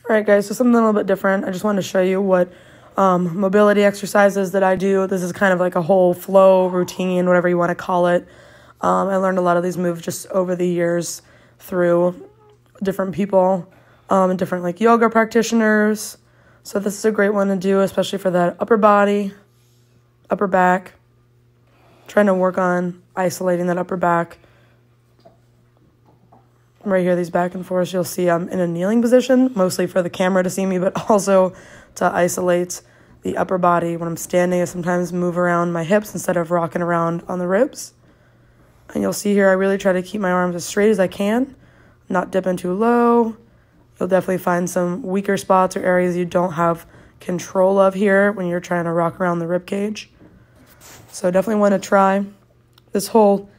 All right, guys, so something a little bit different. I just wanted to show you what mobility exercises that I do. This is kind of like a whole flow routine, whatever you want to call it. I learned a lot of these moves just over the years through different people and different like yoga practitioners. So this is a great one to do, especially for that upper body, upper back. Trying to work on isolating that upper back. Right here, these back and forth, you'll see I'm in a kneeling position, mostly for the camera to see me, but also to isolate the upper body. When I'm standing, I sometimes move around my hips instead of rocking around on the ribs. And you'll see here, I really try to keep my arms as straight as I can, not dipping too low. You'll definitely find some weaker spots or areas you don't have control of here when you're trying to rock around the rib cage. So definitely want to try. This whole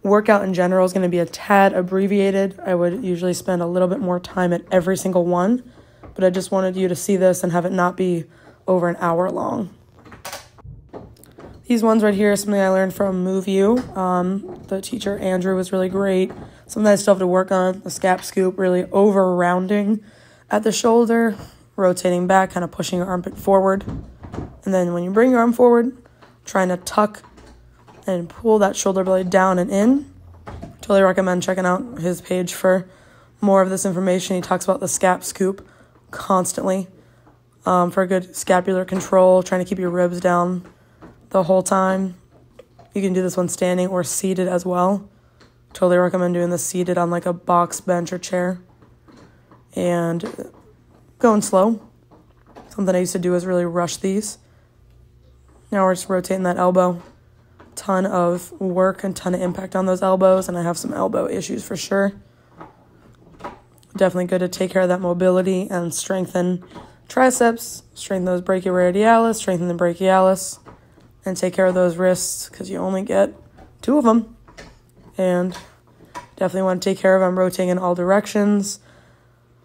workout in general is going to be a tad abbreviated. I would usually spend a little bit more time at every single one, but I just wanted you to see this and have it not be over an hour long. These ones right here are something I learned from Move You. The teacher, Andrew, was really great. Something I still have to work on, the scap scoop, really over-rounding at the shoulder, rotating back, kind of pushing your armpit forward. And then when you bring your arm forward, trying to tuck and pull that shoulder blade down and in. Totally recommend checking out his page for more of this information. He talks about the scap scoop constantly for a good scapular control, trying to keep your ribs down the whole time. You can do this one standing or seated as well. Totally recommend doing this seated on like a box, bench, or chair. And going slow. Something I used to do is really rush these. Now we're just rotating that elbow. Ton of work and ton of impact on those elbows, and I have some elbow issues for sure. Definitely good to take care of that mobility and strengthen triceps, strengthen those brachioradialis, strengthen the brachialis, and take care of those wrists because you only get 2 of them. And definitely want to take care of them, rotating in all directions,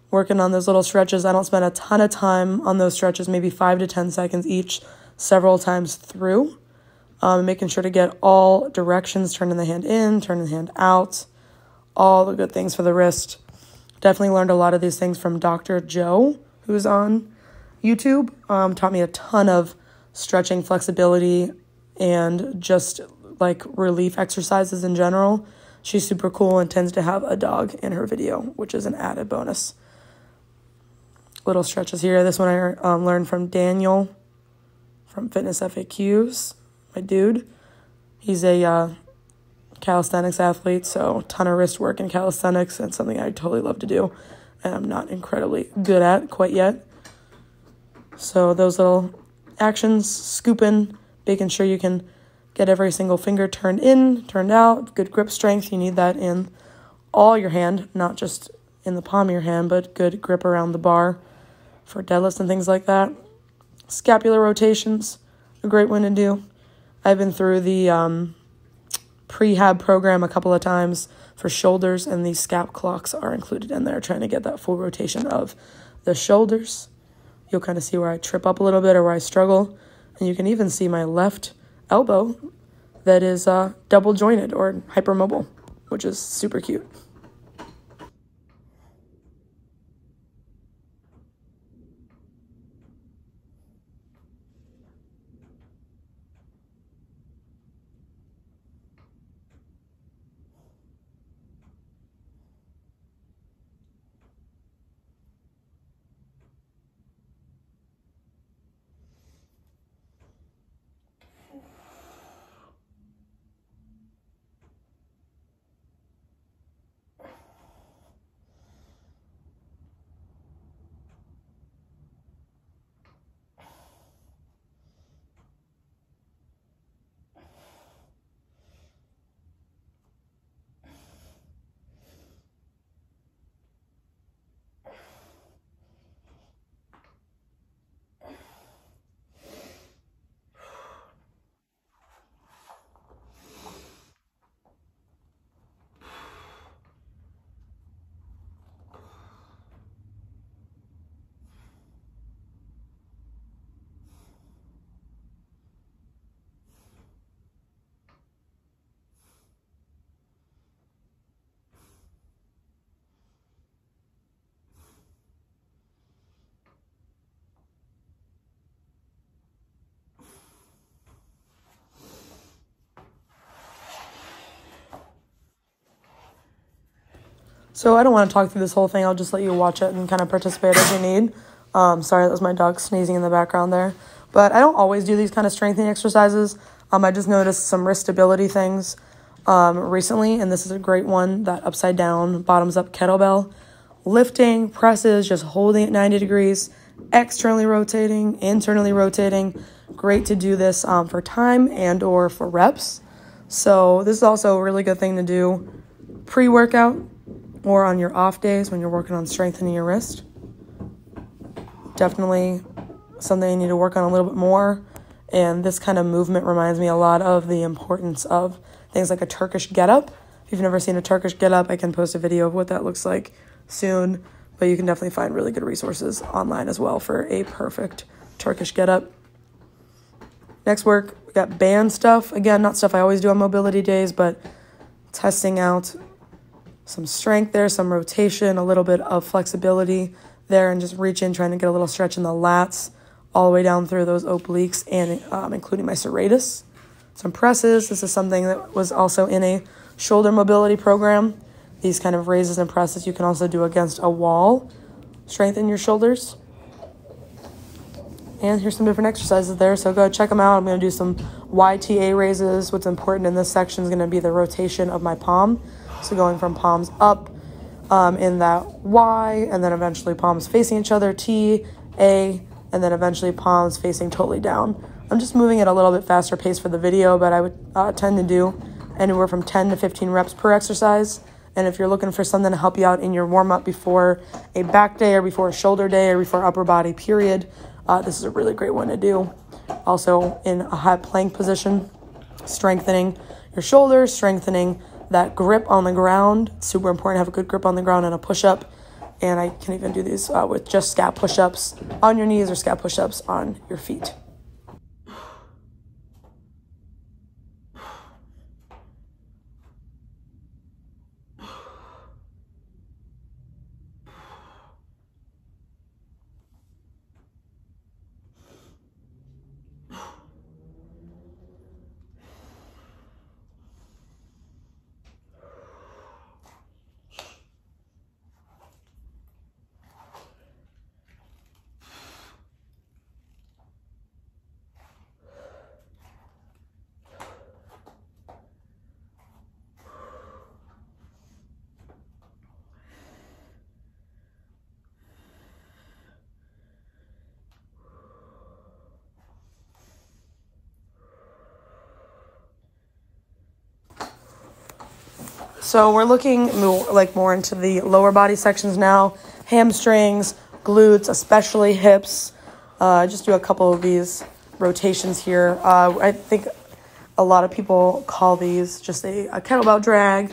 working on those little stretches. I don't spend a ton of time on those stretches, maybe 5 to 10 seconds each, several times through. Making sure to get all directions, turning the hand in, turning the hand out, all the good things for the wrist. Definitely learned a lot of these things from Dr. Joe, who's on YouTube. Taught me a ton of stretching, flexibility, and just like relief exercises in general. She's super cool and tends to have a dog in her video, which is an added bonus. Little stretches here. This one I learned from Daniel from Fitness FAQs. My dude, he's a calisthenics athlete, so a ton of wrist work in calisthenics, and something I totally love to do, and I'm not incredibly good at quite yet. So those little actions, scooping, making sure you can get every single finger turned in, turned out, good grip strength. You need that in all your hand, not just in the palm of your hand, but good grip around the bar for deadlifts and things like that. Scapular rotations, a great one to do. I've been through the prehab program a couple of times for shoulders, and these scap clocks are included in there, trying to get that full rotation of the shoulders. You'll kind of see where I trip up a little bit or where I struggle, and you can even see my left elbow that is double jointed or hypermobile, which is super cute. So I don't want to talk through this whole thing. I'll just let you watch it and kind of participate as you need. Sorry, that was my dog sneezing in the background there. But I don't always do these kind of strengthening exercises. I just noticed some wrist stability things recently, and this is a great one, that upside down, bottoms up kettlebell. Lifting, presses, just holding it 90 degrees, externally rotating, internally rotating. Great to do this for time and or for reps. So this is also a really good thing to do pre-workout or on your off days when you're working on strengthening your wrist. Definitely something you need to work on a little bit more. And this kind of movement reminds me a lot of the importance of things like a Turkish get-up. If you've never seen a Turkish get-up, I can post a video of what that looks like soon. But you can definitely find really good resources online as well for a perfect Turkish get-up. Next work, we got band stuff. Again, not stuff I always do on mobility days, but testing out some strength there, some rotation, a little bit of flexibility there, and just reach in, trying to get a little stretch in the lats all the way down through those obliques and including my serratus. Some presses. This is something that was also in a shoulder mobility program. These kind of raises and presses you can also do against a wall. Strengthen your shoulders. And here's some different exercises there, so go check them out. I'm going to do some YTA raises. What's important in this section is going to be the rotation of my palm. So going from palms up in that Y, and then eventually palms facing each other, T, A, and then eventually palms facing totally down. I'm just moving at a little bit faster pace for the video, but I would tend to do anywhere from 10 to 15 reps per exercise. And if you're looking for something to help you out in your warm-up before a back day or before a shoulder day or before upper body period, this is a really great one to do. Also in a high plank position, strengthening your shoulders, strengthening that grip on the ground. Super important to have a good grip on the ground and a push-up. And I can even do these with just scap push-ups on your knees or scap push-ups on your feet. So we're looking more into the lower body sections now. Hamstrings, glutes, especially hips. Just do a couple of these rotations here. I think a lot of people call these just a kettlebell drag.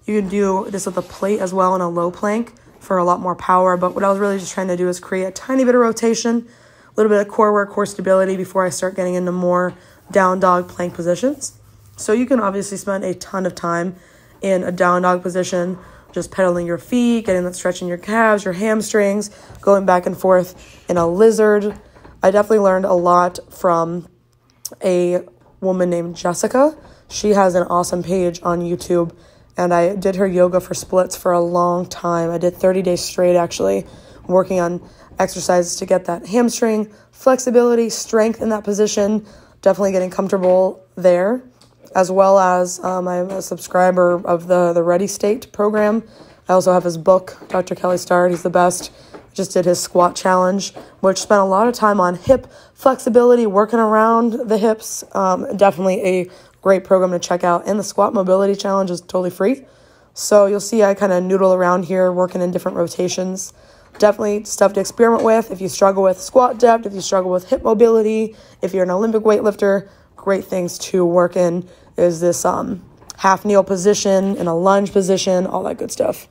You can do this with a plate as well in a low plank for a lot more power. But what I was really just trying to do is create a tiny bit of rotation, a little bit of core work, core stability before I start getting into more down dog plank positions. So you can obviously spend a ton of time in a down dog position, just pedaling your feet, getting that stretch in your calves, your hamstrings, going back and forth in a lizard. I definitely learned a lot from a woman named Jessica. She has an awesome page on YouTube, and I did her yoga for splits for a long time. I did 30 days straight, actually, working on exercises to get that hamstring flexibility, strength in that position, definitely getting comfortable there. As well as I'm a subscriber of the Ready State program. I also have his book, Dr. Kelly Starrett. He's the best. Just did his squat challenge, which spent a lot of time on hip flexibility, working around the hips. Definitely a great program to check out. And the squat mobility challenge is totally free. So you'll see I kind of noodle around here, working in different rotations. Definitely stuff to experiment with. If you struggle with squat depth, if you struggle with hip mobility, if you're an Olympic weightlifter, great things to work in is this half kneel position and a lunge position, all that good stuff.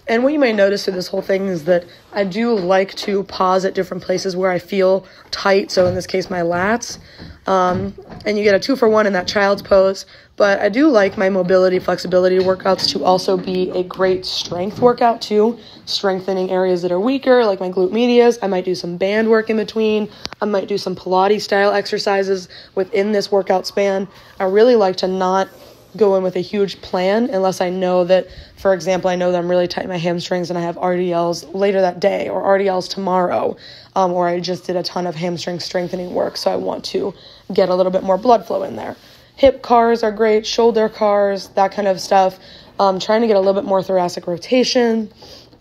And what you may notice through this whole thing is that I do like to pause at different places where I feel tight. So in this case, my lats. And you get a 2-for-1 in that child's pose. But I do like my mobility, flexibility workouts to also be a great strength workout too. Strengthening areas that are weaker, like my glute medius. I might do some band work in between. I might do some Pilates style exercises within this workout span. I really like to not go in with a huge plan unless I know that, for example, I know that I'm really tight in my hamstrings and I have RDLs later that day or RDLs tomorrow, or I just did a ton of hamstring strengthening work, so I want to get a little bit more blood flow in there. Hip cars are great, shoulder cars, that kind of stuff. Trying to get a little bit more thoracic rotation,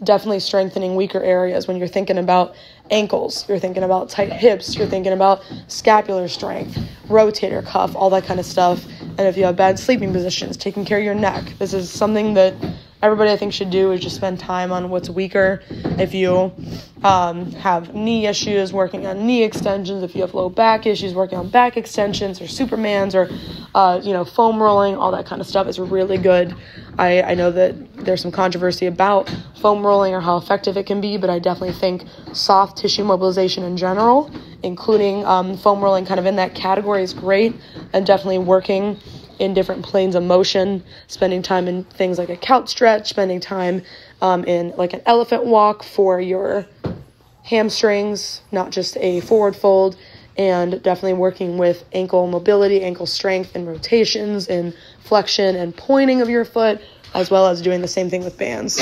definitely strengthening weaker areas. When you're thinking about ankles, you're thinking about tight hips, you're thinking about scapular strength, rotator cuff, all that kind of stuff. And if you have bad sleeping positions, taking care of your neck. This is something that everybody I think should do, is just spend time on what's weaker. If you have knee issues, working on knee extensions. If you have low back issues, working on back extensions or Supermans or, foam rolling, all that kind of stuff is really good. I know that there's some controversy about foam rolling or how effective it can be, but I definitely think soft tissue mobilization in general, including foam rolling kind of in that category, is great, and definitely working in different planes of motion, spending time in things like a couch stretch, spending time in like an elephant walk for your hamstrings, not just a forward fold, and definitely working with ankle mobility, ankle strength, and rotations and flexion and pointing of your foot, as well as doing the same thing with bands.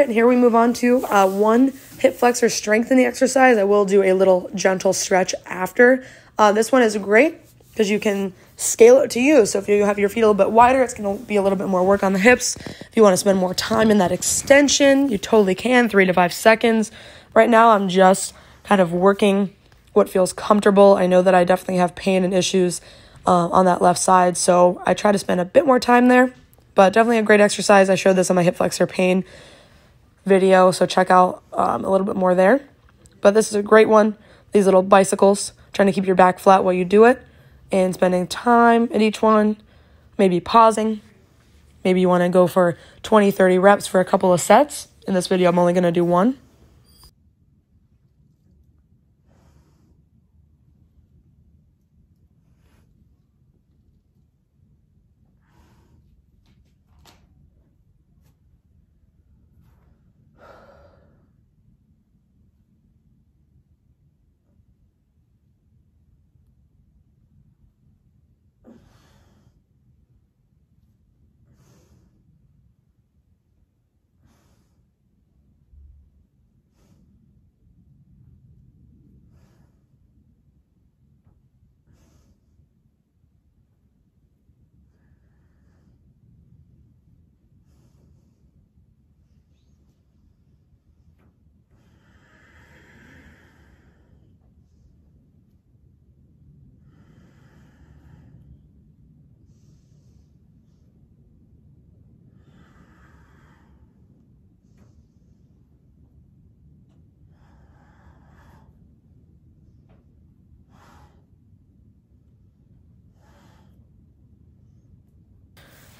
right, here we move on to one hip flexor strengthening exercise. I will do a little gentle stretch after. This one is great because you can scale it to you. So if you have your feet a little bit wider, it's going to be a little bit more work on the hips. If you want to spend more time in that extension, you totally can, 3 to 5 seconds. Right now, I'm just kind of working what feels comfortable. I know that I definitely have pain and issues on that left side, so I try to spend a bit more time there, but definitely a great exercise. I showed this on my hip flexor pain video, so check out a little bit more there. But this is a great one. These little bicycles, trying to keep your back flat while you do it and spending time at each one, maybe pausing. Maybe you want to go for 20, 30 reps for a couple of sets. In this video, I'm only going to do one.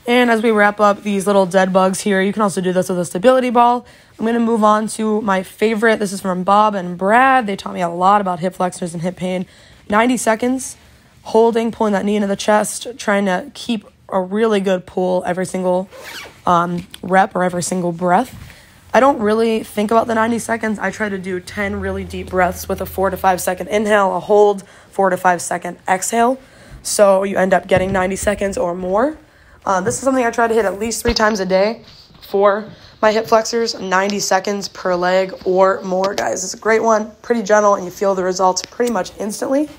And as we wrap up these little dead bugs here, you can also do this with a stability ball. I'm going to move on to my favorite. This is from Bob and Brad. They taught me a lot about hip flexors and hip pain. 90 seconds, holding, pulling that knee into the chest, trying to keep a really good pull every single rep or every single breath. I don't really think about the 90 seconds. I try to do 10 really deep breaths with a 4 to 5 second inhale, a hold, 4 to 5 second exhale. So you end up getting 90 seconds or more. This is something I try to hit at least 3 times a day for my hip flexors, 90 seconds per leg or more, guys. It's a great one, pretty gentle, and you feel the results pretty much instantly.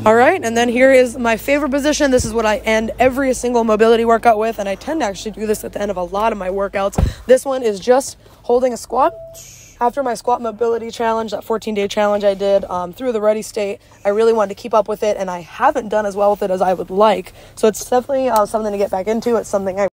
All right, and then here is my favorite position. This is what I end every single mobility workout with, and I tend to actually do this at the end of a lot of my workouts. This one is just holding a squat. After my squat mobility challenge, that 14-day challenge I did through the ready state, I really wanted to keep up with it, and I haven't done as well with it as I would like. So it's definitely something to get back into. It's something I